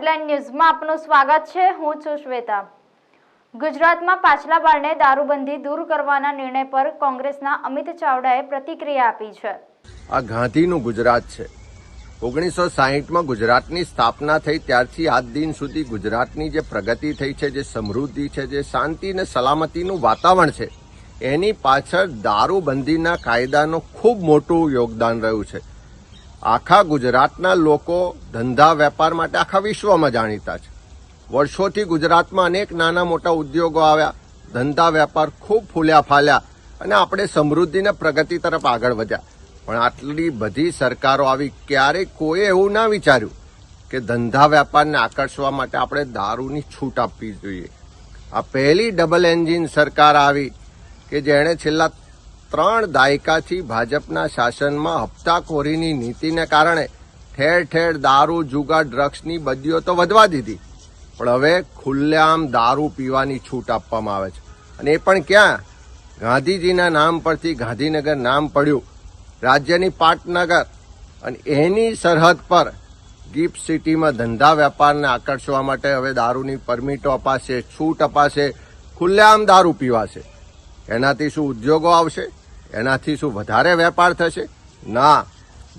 Headline ન્યૂઝમાં આપનું સ્વાગત છે। હું છું શ્વેતા। ગુજરાતમાં પાછલા બારણે દારૂબંધી દૂર કરવાના નિર્ણય પર કોંગ્રેસના અમિત ચાવડાએ પ્રતિક્રિયા આપી છે। આ ગાંધીનું ગુજરાત છે। 1960માં ગુજરાતની સ્થાપના થઈ ત્યારથી આજ દિન સુધી ગુજરાતની જે પ્રગતિ થઈ છે, જે સમૃદ્ધિ છે, જે શાંતિ અને સલામતીનું વાતાવરણ છે, એની પાછળ દારૂબંધીના કાયદાનો ખૂબ મોટું યોગદાન રહ્યું છે। આખા ગુજરાતના લોકો ધંધા વેપાર માટે આખા વિશ્વમાં જાણીતા છે। વર્ષોથી ગુજરાતમાં અનેક નાના મોટા ઉદ્યોગો આવ્યા, ધંધા વેપાર ખૂબ ફૂલ્યા ફાલ્યા અને આપણે સમૃદ્ધિ અને પ્રગતિ તરફ આગળ વધ્યા। પણ આટલી બધી સરકારો આવી, ક્યારેય કોઈએ એવું ના વિચાર્યું કે ધંધા વેપારને આકર્ષવા માટે આપણે દારૂની છૂટ આપવી જોઈએ। આ પહેલી ડબલ એન્જિન સરકાર આવી કે જેણે છેલ્લા 3 દાયકાથી ભાજપના શાસનમાં હપ્તાખોરીની નીતિને કારણે ઠેર ઠેર દારૂ, જુગાર, ડ્રગ્સની બદીઓ તો વધવા દીધી, પણ હવે ખુલ્લેઆમ દારૂ પીવાની છૂટ આપવામાં આવે છે। અને એ પણ ક્યાં? ગાંધીજીના નામ પરથી ગાંધીનગર નામ પડ્યું, રાજ્યની પાટનગર, અને એની સરહદ પર ગિફ્ટ સિટીમાં ધંધા વેપારને આકર્ષવા માટે હવે દારૂની પરમિટો અપાશે, છૂટ અપાશે, ખુલ્લેઆમ દારૂ પીવાશે। એનાથી શું ઉદ્યોગો આવશે? એનાથી શું વધારે વેપાર થશે? ના।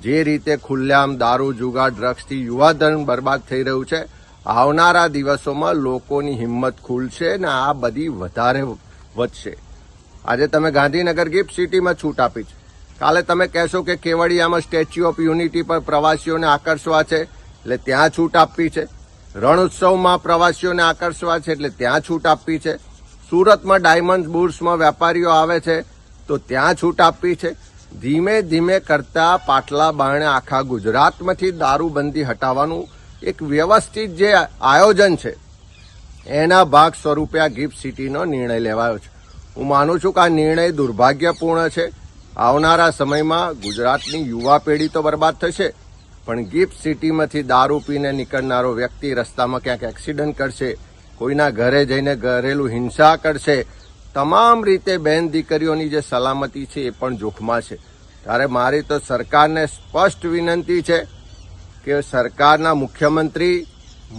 જે રીતે ખુલ્લેઆમ દારૂ, જુગાર, ડ્રગ્સથી યુવાધન બરબાદ થઈ રહ્યું છે, આવનારા દિવસોમાં લોકોની હિંમત ખુલશે ને આ બધી વધારે વધશે। આજે તમે ગાંધીનગર ગિફ્ટ સિટીમાં છૂટ આપી છે, કાલે તમે કહેશો કે કેવડિયામાં સ્ટેચ્યુ ઓફ યુનિટી પર પ્રવાસીઓને આકર્ષવા છે એટલે ત્યાં છૂટ આપવી છે, રણોત્સવમાં પ્રવાસીઓને આકર્ષવા છે એટલે ત્યાં છૂટ આપવી છે, સુરતમાં ડાયમંડ બુર્સમાં વેપારીઓ આવે છે તો ત્યાં છૂટ આપવી છે। ધીમે ધીમે કરતા પાટલા બારણે આખા ગુજરાતમાંથી દારૂબંધી હટાવવાનું એક વ્યવસ્થિત જે આયોજન છે, એના ભાગ સ્વરૂપે આ ગિફ્ટ સિટીનો નિર્ણય લેવાયો છે। હું માનું છું કે આ નિર્ણય દુર્ભાગ્યપૂર્ણ છે। આવનારા સમયમાં ગુજરાતની યુવા પેઢી તો બરબાદ થશે, પણ ગિફ્ટ સિટીમાંથી દારૂ પીને નીકળનારો વ્યક્તિ રસ્તામાં ક્યાંક એક્સિડન્ટ કરશે, કોઈના ઘરે જઈને ઘરેલું હિંસા કરશે, તમામ રીતે બહેન દીકરીઓની જે સલામતી છે એ પણ જોખમાં છે। ત્યારે મારી તો સરકારને સ્પષ્ટ વિનંતી છે કે સરકારના મુખ્યમંત્રી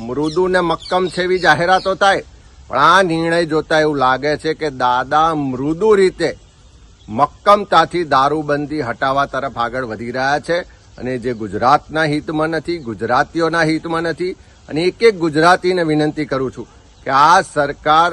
મૃદુ ને મક્કમ છે એવી જાહેરાતો થાય, પણ આ નિર્ણય જોતા એવું લાગે છે કે દાદા મૃદુ રીતે મક્કમતાથી દારૂબંધી હટાવવા તરફ આગળ વધી રહ્યા છે, અને જે ગુજરાતના હિતમાં નથી, ગુજરાતીઓના હિતમાં નથી। અને એક એક ગુજરાતીને વિનંતી કરું છું કે આ સરકાર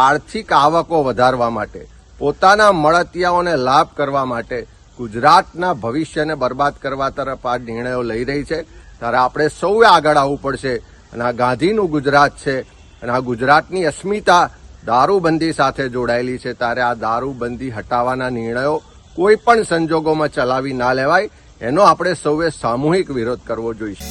આર્થિક આવકો વધારવા માટે, પોતાના મળતિયાઓને લાભ કરવા માટે, ગુજરાતના ભવિષ્યને બરબાદ કરવા તરફ આ નિર્ણયો લઈ રહી છે। ત્યારે આપણે સૌએ આગળ આવવું પડશે, અને આ ગાંધીનું ગુજરાત છે, અને આ ગુજરાતની અસ્મિતા દારૂબંધી સાથે જોડાયેલી છે। ત્યારે આ દારૂબંધી હટાવવાના નિર્ણયો કોઈ પણ સંજોગોમાં ચલાવી ના લેવાય, એનો આપણે સૌએ સામૂહિક વિરોધ કરવો જોઈએ।